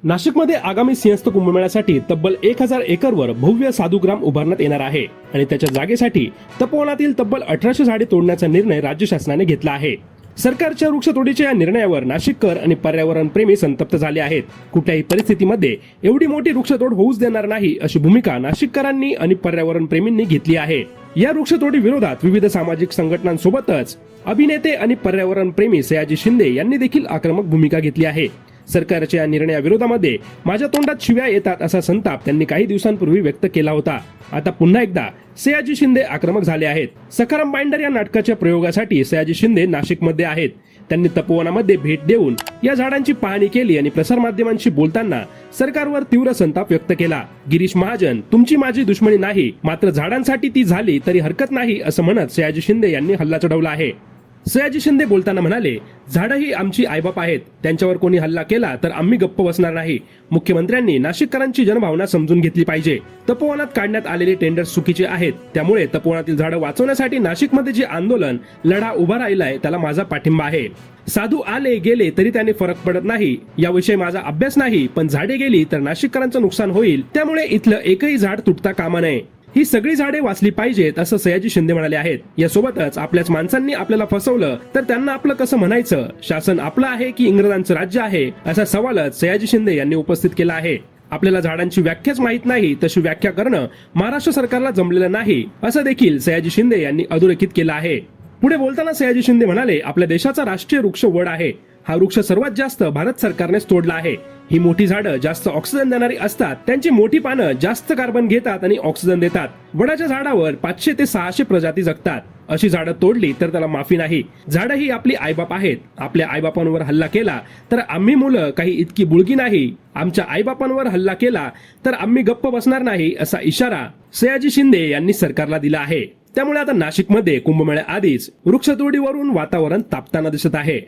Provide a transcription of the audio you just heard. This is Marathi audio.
नाशिकमध्ये आगामी सिंहस्थ कुंभमेळ्यासाठी तब्बल 1000 एकरवर भव्य साधुग्राम उभारण्यात येणार आहे आणि त्याच्या जागेसाठी तपोवनातील तब्बल 1800 झाडे तोडण्याचा निर्णय राज्य शासनाने घेतला आहे। सरकारच्या वृक्षतोडीच्या या निर्णयावर नाशिककर आणि पर्यावरण प्रेमी संतप्त झाले आहेत। कुठल्याही परिस्थितीमध्ये एवढी मोठी वृक्षतोड होऊच देणार नाही अशी भूमिका नाशिककरांनी आणि पर्यावरण प्रेमींनी घेतली आहे। या वृक्षतोडी विरोधात विविध सामाजिक संघटनांसोबतच अभिनेते आणि पर्यावरण प्रेमी सयाजी शिंदे यांनी देखील आक्रमक भूमिका घेतली आहे। सरकारच्या या निर्णयाविरोधामध्ये माझ्या तोंडात शिव्या येतात असा संताप त्यांनी काही दिवसांपूर्वी व्यक्त केला होता। आता पुन्हा एकदा सयाजी शिंदे आक्रमक झाले आहेत। सखाराम बाइंडर या नाटकाच्या प्रयोगासाठी सयाजी शिंदे नाशिकमध्ये आहेत। त्यांनी तपोवनामध्ये भेट देऊन या झाडांची पाहणी केली आणि प्रसारमाध्यमांशी बोलताना सरकारवर तीव्र संताप व्यक्त केला। गिरीश महाजन, तुमची माझी दुश्मनी नाही, मात्र झाडांसाठी ती झाली तरी हरकत नाही असं म्हणत सयाजी शिंदे यांनी हल्ला चढवला आहे। सयाजी शिंदे बोलताना म्हणाले, झाडं ही आमची आईबाप आहेत, त्यांच्यावर कोणी हल्ला केला तर आम्ही गप्प बसणार नाही। मुख्यमंत्र्यांनी नाशिककरांची जनभावना समजून घेतली पाहिजे। तपोवनात काढण्यात आलेले टेंडर्स चुकीचे आहेत, त्यामुळे तपोवनातील झाडं वाचवण्यासाठी नाशिकमध्ये जे आंदोलन लढा उभा राहिलाय त्याला माझा पाठिंबा आहे। साधू आले गेले तरी त्याने फरक पडत नाही, याविषयी माझा अभ्यास नाही, पण झाडे गेली तर नाशिककरांचं नुकसान होईल, त्यामुळे इथलं एकही झाड तुटता कामा नये। ही सगळी झाडे वाचली पाहिजेत असं सयाजी शिंदे म्हणाले आहेत। यासोबतच आपल्याच माणसांनी आपल्याला फसवलं तर त्यांना आपलं कसं म्हणायचं? शासन आपलं आहे की इंग्रजांचं राज्य आहे असा सवालच सयाजी शिंदे यांनी उपस्थित केला आहे। आपल्याला झाडांची व्याख्याच माहित नाही, तशी व्याख्या करणं महाराष्ट्र सरकारला जमलेलं नाही असं देखील सयाजी शिंदे यांनी अधोरेखित केलं आहे। पुढे बोलताना सयाजी शिंदे म्हणाले, आपल्या देशाचा राष्ट्रीय वृक्ष वड आहे। हा वृक्ष सर्वात जास्त भारत सरकारनेच तोडला आहे। ही मोठी झाडं जास्त ऑक्सिजन देणारी असतात, त्यांची मोठी पानं जास्त कार्बन घेतात आणि ऑक्सिजन देतात। वडाच्या झाडावर 500 ते 600 प्रजाती जगतात। अशी झाडं तोडली तर त्याला माफी नाही। झाडं ही आपली आईबाप आहेत। आपल्या आईबापांवर हल्ला केला तर आम्ही मुलं काही इतकी बुळगी नाही। आमच्या आईबापांवर हल्ला केला तर आम्ही गप्प बसणार नाही असा इशारा सयाजी शिंदे यांनी सरकारला दिला आहे। त्यामुळे आता नाशिकमध्ये कुंभमेळ्या आधीच वृक्षतोडीवरून वातावरण तापताना दिसत आहे।